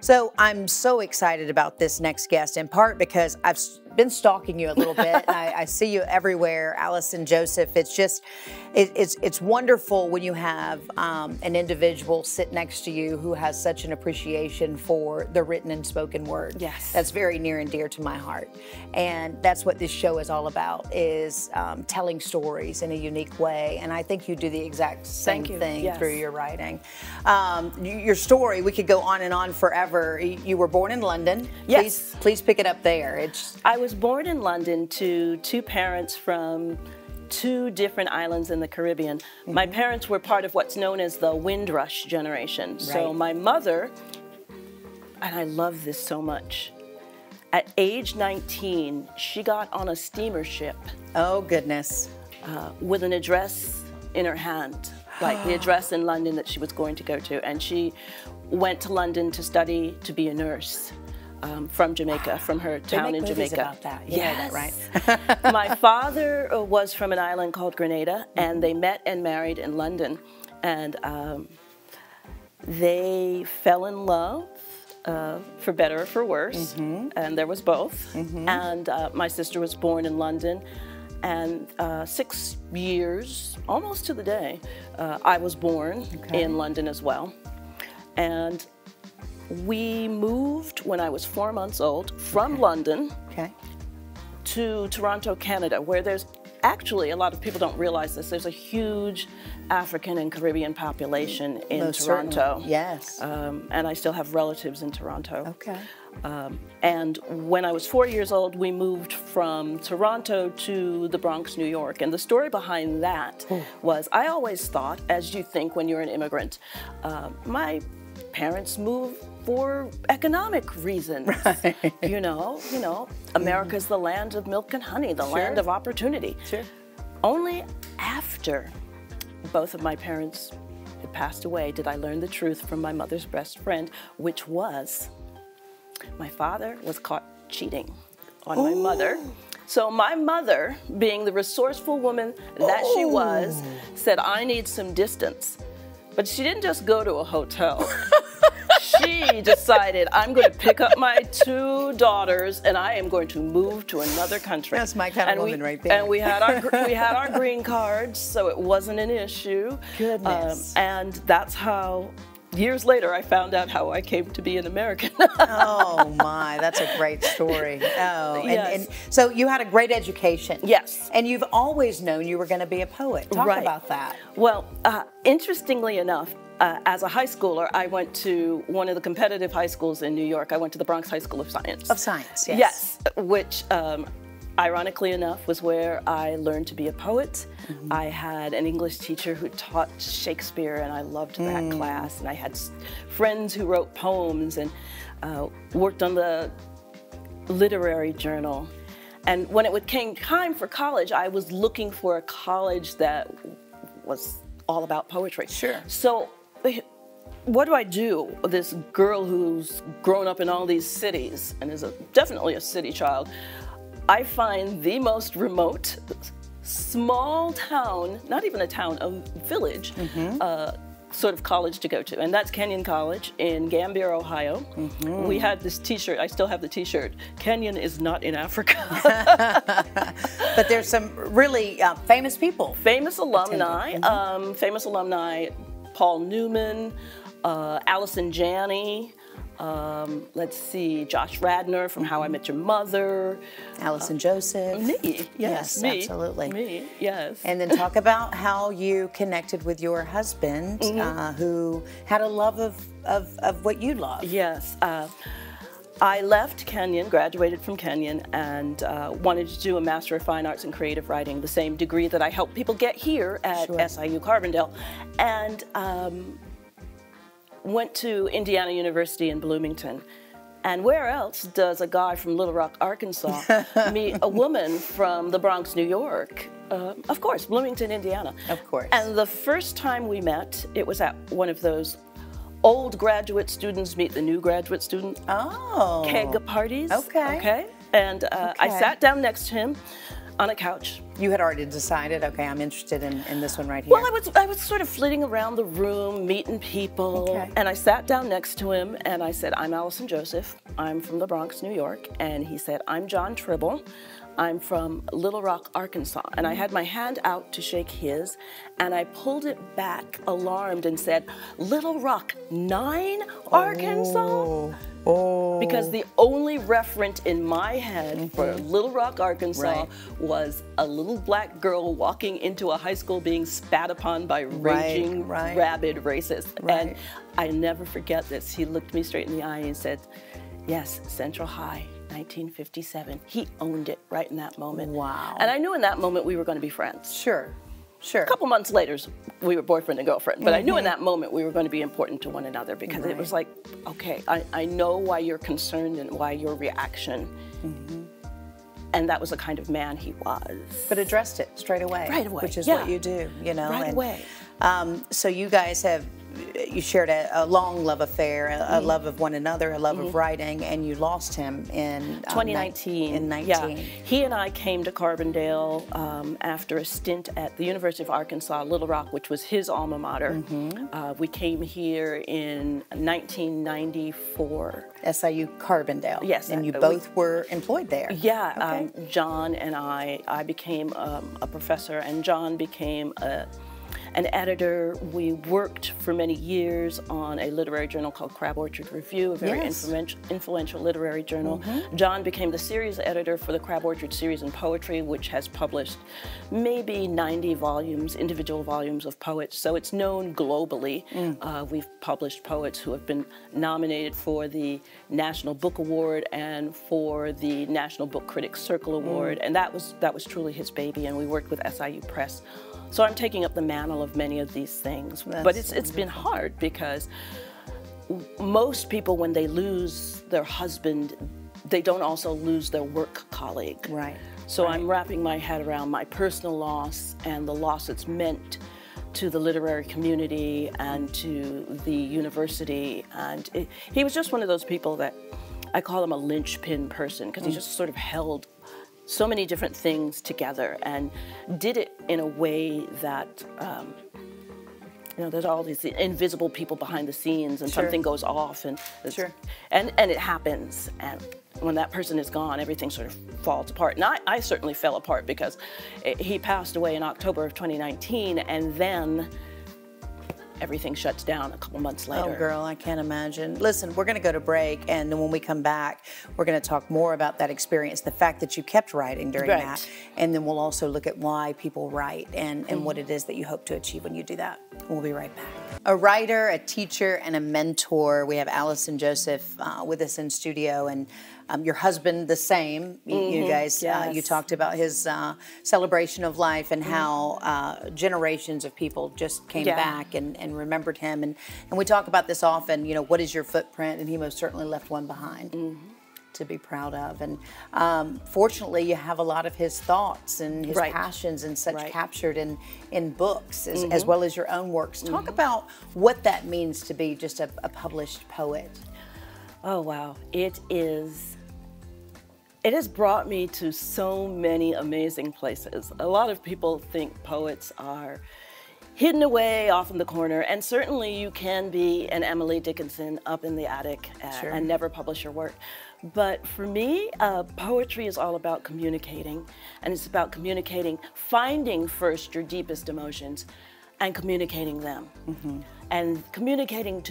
So I'm so excited about this next guest, in part because I've been stalking you a little bit. And I see you everywhere, Allison Joseph. It's just, it's wonderful when you have an individual sit next to you who has such an appreciation for the written and spoken word. Yes. That's very near and dear to my heart. And that's what this show is all about, is telling stories in a unique way. And I think you do the exact same thing Yes. through your writing. Your story, we could go on and on forever. You were born in London. Yes. Please pick it up there. I was born in London to two parents from two different islands in the Caribbean. Mm-hmm. My parents were part of what's known as the Windrush generation. Right. So my mother, and I love this so much, at age 19, she got on a steamer ship. Oh, goodness. With an address in her hand, like the address in London that she was going to go to. And she went to London to study to be a nurse. From Jamaica, from her town in Jamaica. About that. You know that, right? My father was from an island called Grenada, and they met and married in London. And they fell in love, for better or for worse, and there was both. And my sister was born in London, and 6 years, almost to the day, I was born in London as well. And we moved when I was 4 months old from London to Toronto, Canada, where there's actually, a lot of people don't realize this, there's a huge African and Caribbean population in Toronto. Certainly. Yes. And I still have relatives in Toronto. Okay. And when I was 4 years old, we moved from Toronto to the Bronx, New York. And the story behind that was, I always thought, as you think when you're an immigrant, my parents moved for economic reasons. Right. You know, America's the land of milk and honey, the land of opportunity. Sure. Only after both of my parents had passed away did I learn the truth from my mother's best friend, which was my father was caught cheating on my mother. So my mother, being the resourceful woman that she was, said, I need some distance. But she didn't just go to a hotel. She decided, I'm going to pick up my two daughters and I am going to move to another country. That's my kind of woman right there. And we had our green cards, so it wasn't an issue. Goodness. And that's how, years later, I found out how I came to be an American. Oh my, that's a great story. Oh, and so you had a great education. Yes. And you've always known you were going to be a poet. Talk about that. Well, interestingly enough, as a high schooler, I went to one of the competitive high schools in New York. I went to the Bronx High School of Science. Of Science, yes. Yes, which, ironically enough, was where I learned to be a poet. I had an English teacher who taught Shakespeare, and I loved that class. And I had friends who wrote poems and worked on the literary journal. And when it came time for college, I was looking for a college that was all about poetry. Sure. So what do I do? This girl who's grown up in all these cities and is definitely a city child, I find the most remote, small town, not even a town, a village, sort of college to go to. And that's Kenyon College in Gambier, Ohio. We had this t-shirt, I still have the t-shirt, Kenyon is not in Africa. But there's some really famous people. Famous alumni, Paul Newman, Allison Janney, let's see, Josh Radnor from How I Met Your Mother. Allison Joseph. Me, yes, me. Absolutely. Me, yes. And then talk about how you connected with your husband, who had a love of what you love. Yes. I left Kenyon, graduated from Kenyon, and wanted to do a Master of Fine Arts in Creative Writing, the same degree that I help people get here at SIU Carbondale. And went to Indiana University in Bloomington. And where else does a guy from Little Rock, Arkansas meet a woman from the Bronx, New York? Of course, Bloomington, Indiana. Of course. And the first time we met, it was at one of those old graduate students meet the new graduate student keg parties. Okay. Okay. And I sat down next to him. on a couch. You had already decided, okay, I'm interested in this one right here. Well, I was sort of flitting around the room, meeting people, Okay. and I sat down next to him, and I said, I'm Allison Joseph. I'm from the Bronx, New York. And he said, I'm John Tribble. I'm from Little Rock, Arkansas. And I had my hand out to shake his, and I pulled it back, alarmed, and said, Little Rock, 9, Arkansas? Oh. Because the only referent in my head for Little Rock, Arkansas was a little black girl walking into a high school being spat upon by raging, rabid racists. And I never forget this. He looked me straight in the eye and said, yes, Central High, 1957. He owned it right in that moment. Wow. And I knew in that moment we were going to be friends. Sure. Sure. A couple months later, we were boyfriend and girlfriend. But I knew in that moment we were going to be important to one another because it was like, okay, I know why you're concerned and why your reaction. And that was the kind of man he was. But addressed it straight away. Right away. Which is what you do, you know. Right away. So you guys you shared a long love affair, a love of one another, a love of writing, and you lost him in 2019. In 19. Yeah. He and I came to Carbondale after a stint at the University of Arkansas, Little Rock, which was his alma mater. We came here in 1994. SIU Carbondale. Yes. And you both were employed there. Yeah. John and I became a professor, and John became an editor. We worked for many years on a literary journal called Crab Orchard Review, a very influential literary journal. John became the series editor for the Crab Orchard series in poetry, which has published maybe 90 volumes, individual volumes of poets. So it's known globally. We've published poets who have been nominated for the National Book Award and for the National Book Critics Circle Award, and that was truly his baby, and we worked with SIU Press. So I'm taking up the mantle of many of these things. But it's been hard because most people, when they lose their husband, they don't also lose their work colleague. Right. So I'm wrapping my head around my personal loss and the loss it's meant to the literary community and to the university. And he was just one of those people that I call him a linchpin person because he just sort of held so many different things together and did it in a way that, you know, there's all these invisible people behind the scenes and something goes off and it happens. And when that person is gone, everything sort of falls apart. And I certainly fell apart because he passed away in October of 2019, and then everything shuts down a couple months later. Oh, girl, I can't imagine. Listen, we're going to go to break, and then when we come back, we're going to talk more about that experience, the fact that you kept writing during that, and then we'll also look at why people write and what it is that you hope to achieve when you do that. We'll be right back. A writer, a teacher, and a mentor. We have Allison Joseph with us in studio, and your husband the same. You guys, you talked about his celebration of life and how generations of people just came back and remembered him. And we talk about this often, you know, what is your footprint? And he most certainly left one behind to be proud of. And fortunately, you have a lot of his thoughts and his passions and such captured in books as well as your own works. Talk about what that means to be just a published poet. Oh, wow. It has brought me to so many amazing places. A lot of people think poets are hidden away off in the corner, and certainly you can be an Emily Dickinson up in the attic and never publish your work. But for me, poetry is all about communicating, and it's about communicating, finding first your deepest emotions and communicating them. And communicating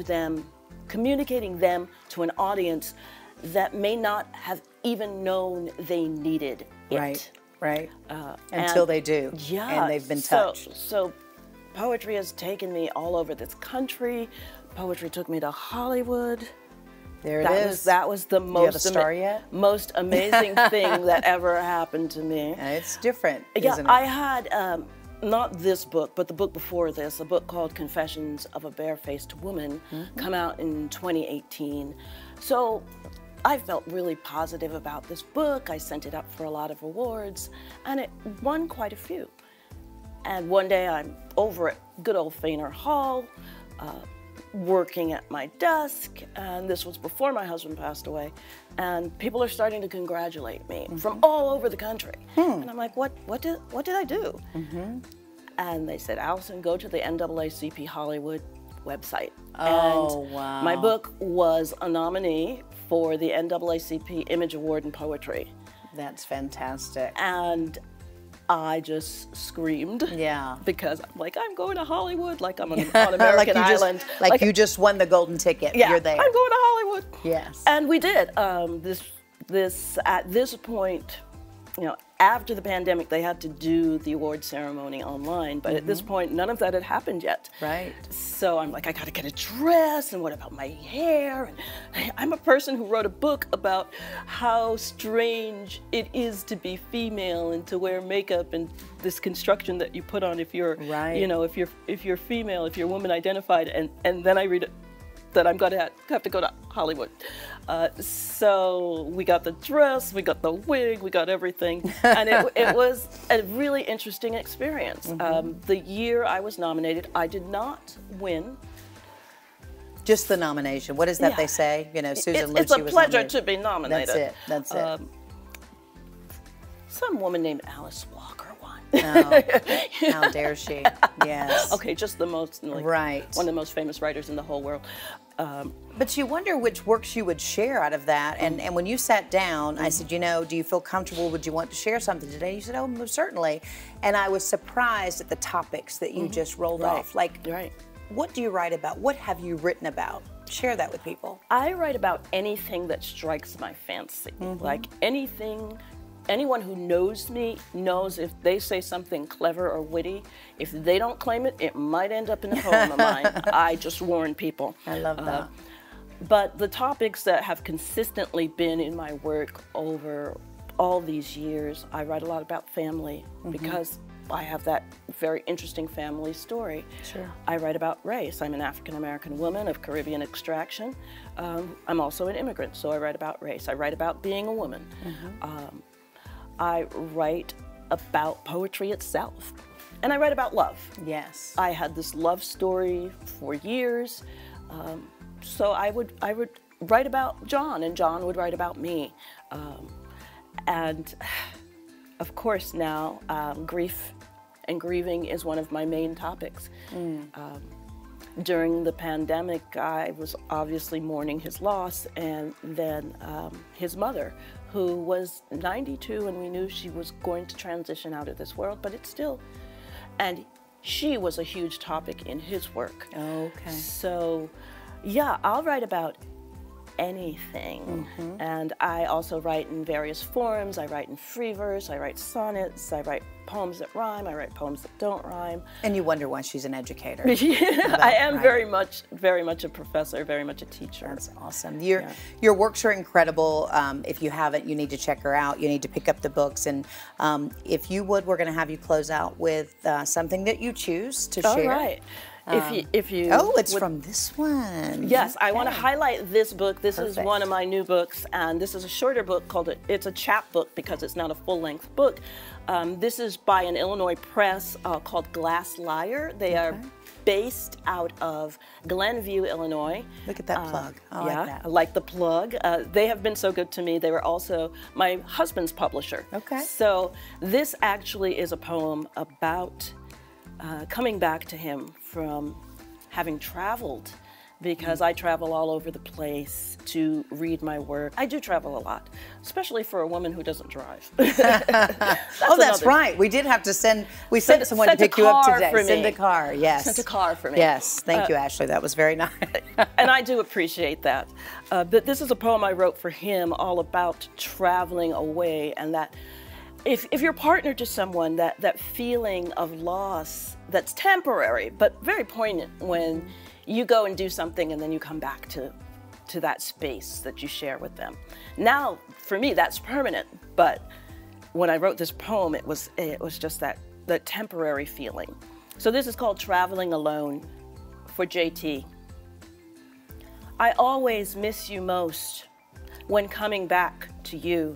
them to an audience that may not have even known they needed it. Right. Until they do. Yeah. And they've been touched. So poetry has taken me all over this country. Poetry took me to Hollywood. There it is. That was the most, do you have a star yet? Most amazing thing that ever happened to me. And it's different, yeah, isn't it? I had, not this book, but the book before this, a book called Confessions of a Barefaced Woman, come out in 2018. So I felt really positive about this book. I sent it up for a lot of awards, and it won quite a few. And one day I'm over at good old Fainer Hall, working at my desk, and this was before my husband passed away, and people are starting to congratulate me from all over the country. And I'm like, what did I do? And they said, Allison, go to the NAACP Hollywood website. Oh, and wow. my book was a nominee for the NAACP Image Award in Poetry. That's fantastic. And I just screamed. Yeah. Because I'm like, I'm going to Hollywood, like I'm on American like Island. Like you just won the golden ticket. Yeah, You're there. I'm going to Hollywood. Yes. And we did. At this point, you know, after the pandemic, they had to do the award ceremony online, but at this point, none of that had happened yet. Right. So I'm like, I got to get a dress, and what about my hair? And I'm a person who wrote a book about how strange it is to be female and to wear makeup and this construction that you put on if you're, you know, if you're female, if you're woman identified, and then I read it that I'm going to have to go to Hollywood. So we got the dress, we got the wig, we got everything. And it was a really interesting experience. The year I was nominated, I did not win. Just the nomination. What is that they say? You know, Susan Lucci was It's a pleasure nominated. to be nominated. That's it. That's it. Some woman named Alice Walker won. Oh, how dare she? Yes. Okay, just the most, like, one of the most famous writers in the whole world. But you wonder which works you would share out of that. And when you sat down, I said, you know, do you feel comfortable? Would you want to share something today? You said, oh, most certainly. And I was surprised at the topics that you just rolled off. Like, what do you write about? What have you written about? Share that with people. I write about anything that strikes my fancy. Like anything. Anyone who knows me knows if they say something clever or witty, if they don't claim it, it might end up in a poem of mine. I just warn people. I love that. But the topics that have consistently been in my work over all these years, I write a lot about family because I have that very interesting family story. Sure. I write about race. I'm an African-American woman of Caribbean extraction. I'm also an immigrant, so I write about race. I write about being a woman. I write about poetry itself. And I write about love. Yes. I had this love story for years. So I would write about John, and John would write about me. And of course now, grief and grieving is one of my main topics. During the pandemic, I was obviously mourning his loss, and then his mother, who was 92, and we knew she was going to transition out of this world, but it's still, and she was a huge topic in his work. Okay. So, yeah, I'll write about anything. And I also write in various forms. I write in free verse, I write sonnets, I write poems that rhyme, I write poems that don't rhyme. And you wonder why she's an educator. I am very much a professor, very much a teacher. That's awesome. Your works are incredible. If you haven't, you need to check her out. You need to pick up the books. And if you would, we're going to have you close out with something that you choose to share. All right. If you oh, it's from this one. Yes, I want to highlight this book. This is one of my new books, and this is a shorter book called it's a chapbook because it's not a full-length book. This is by an Illinois press called Glass Liar. They are based out of Glenview, Illinois. Look at that plug. I like that. I like the plug. They have been so good to me. They were also my husband's publisher. Okay. So this actually is a poem about coming back to him from having traveled, because I travel all over the place to read my work. I do travel a lot, especially for a woman who doesn't drive. That's right. We did have to sent someone to pick you up today. Send a car, yes. Sent a car for me. Yes, thank you, Ashley. That was very nice. And I do appreciate that. But this is a poem I wrote for him all about traveling away, and that if you're partnered to someone, that feeling of loss that's temporary but very poignant when you go and do something and then you come back to that space that you share with them. Now, for me, that's permanent, but when I wrote this poem, it was just that temporary feeling. So this is called Traveling Alone for JT. I always miss you most when coming back to you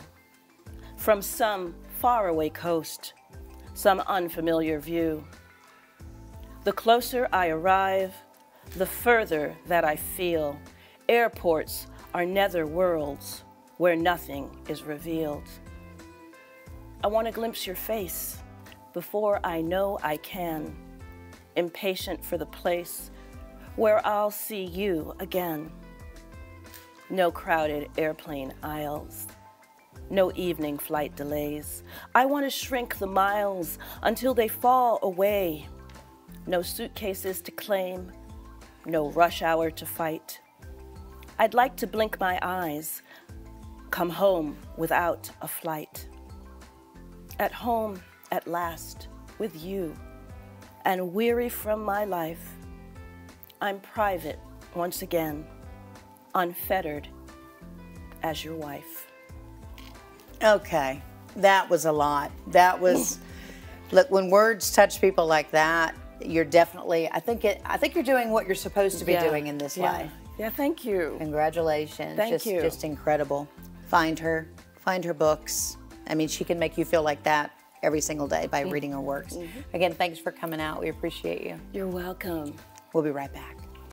from some faraway coast, some unfamiliar view. The closer I arrive, the further that I feel. Airports are nether worlds where nothing is revealed. I want to glimpse your face before I know I can, impatient for the place where I'll see you again. No crowded airplane aisles, no evening flight delays. I want to shrink the miles until they fall away. No suitcases to claim, no rush hour to fight. I'd like to blink my eyes, come home without a flight. At home at last with you, and weary from my life, I'm private once again, unfettered as your wife. Okay, that was a lot. That was, look, when words touch people like that, you're definitely, I think you're doing what you're supposed to be doing in this life. Yeah, thank you. Congratulations. Thank you. Just incredible. Find her books. I mean, she can make you feel like that every single day by reading her works. Again, thanks for coming out. We appreciate you. You're welcome. We'll be right back.